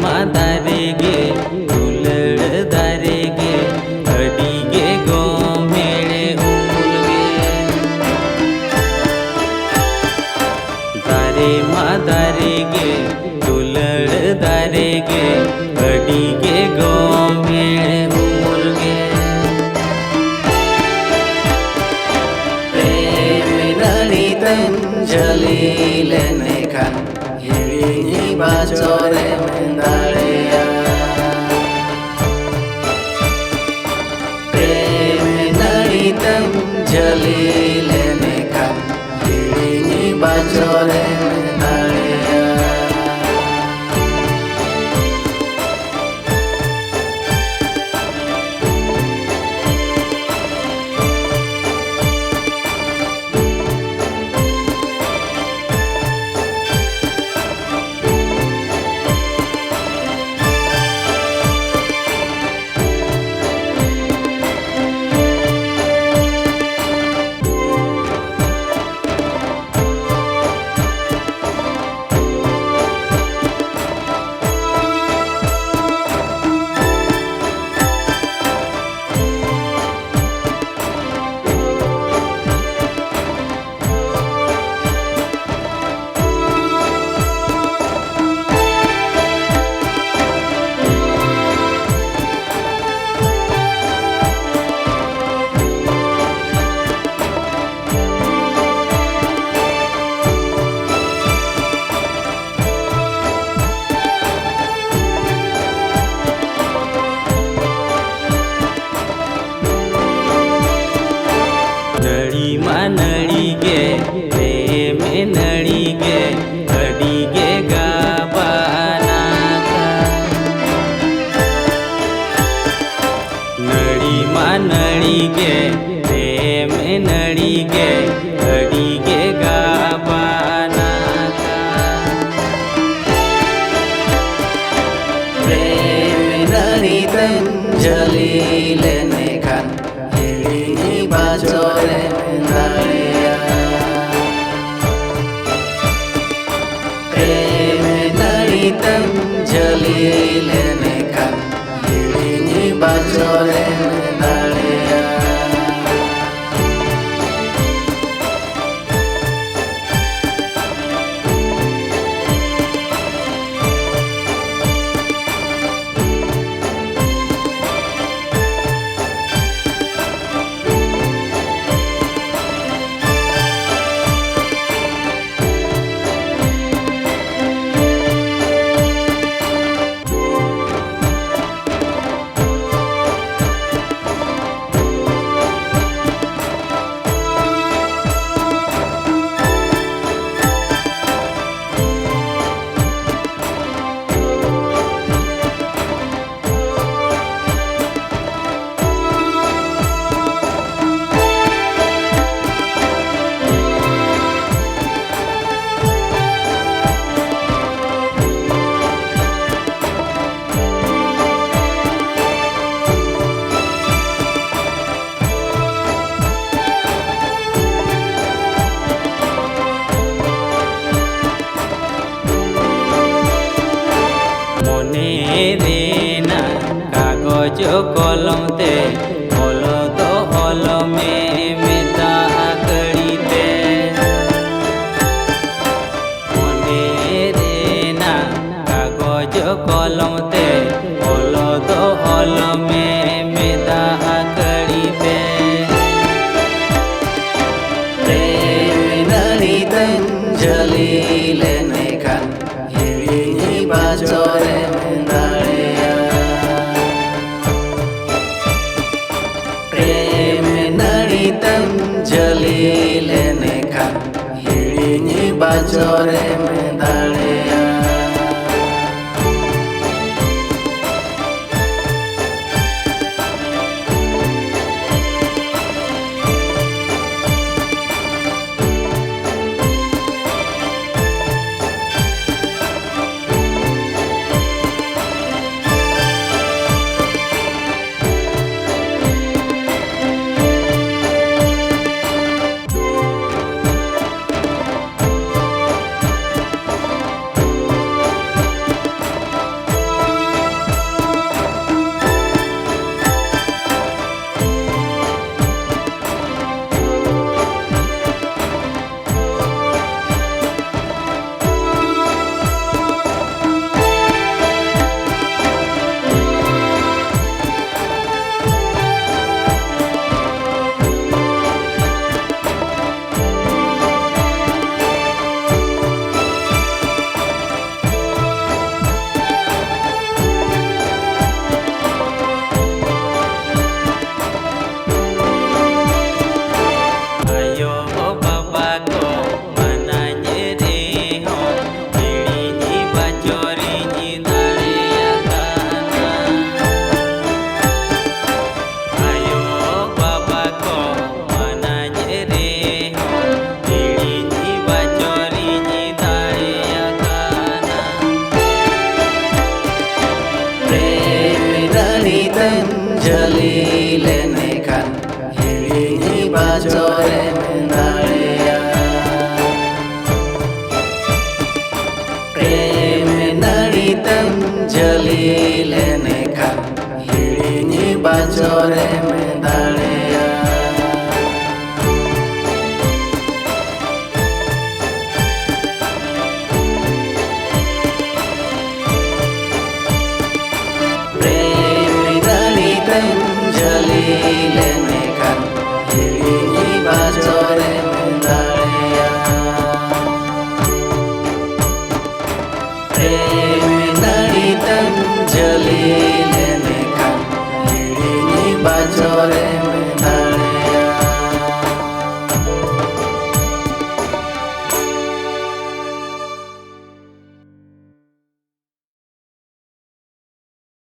ಮಾದಾರಿಗೆ ತುಳದಾರಿಗೆ ಅಡಿಗೆ ಗೋಮೆಳೆ ಉಮುಲ್ಗೆ ದಾರೆ ಮಾದಾರಿಗೆ ತುಳದಾರಿಗೆ ಅಡಿಗೆ ಗೋಮೆಳೆ ಉಮುಲ್ಗೆ Jalilene kan hilingi bacore mendalea preme naritam jalilene kan hilingi bacore mendalea ನಳಿಗೆ ಪ್ರೇಮೆ ನಳಿಗೆ ಅಡಿಗೆ ಗಾಬಾನಾಗ ನಳಿಗೆ ಪ್ರೇಮೆ ನಳಿಗೆ ಅಡಿಗೆ ಗಾಬಾನಾಗ preme naritam jalilene kan hilingi bacore mendalea preme naritam jalilene kan hilingi bacore mendalea রেনা কাগজ কলমতে হলো তো হলমে মেদা করিতে মনে রেনা কাগজ কলমতে হলো তো হলমে মেদা করিতে preme naritam jalilene kan hilingi bacore mendalea preme naritam jalilene kan hilingi bacore mendalea ᱡᱷᱟᱹᱞᱤ ᱞᱮᱱᱠᱷᱟᱱ ᱦᱤᱲᱤᱧᱤ ᱵᱟᱡᱚᱨᱮᱢ ᱫᱟᱲᱮᱭᱟᱜᱼᱟ प्रेम नड़ी तम ᱡᱷᱟᱹᱞᱤ ᱞᱮᱱᱠᱷᱟन ᱦᱤᱲᱤᱧᱤ ᱵᱟᱡᱚᱨᱮᱢ ᱫᱟᱲᱮᱭᱟᱜᱼᱟ ᱡᱷᱟᱹᱞᱤ ᱞᱮᱱᱠᱷᱟन ᱦᱤᱲᱤᱧᱤ ᱵᱟᱡᱚᱨᱮᱢ ᱫᱟᱲᱮᱭᱟᱜᱼᱟ प्रेम नड़ी तम ᱡᱷᱟᱹᱞᱤ ᱞᱮᱱᱠᱷᱟन ᱦᱤᱲᱤᱧᱤ ᱵᱟᱡᱚᱨᱮᱢ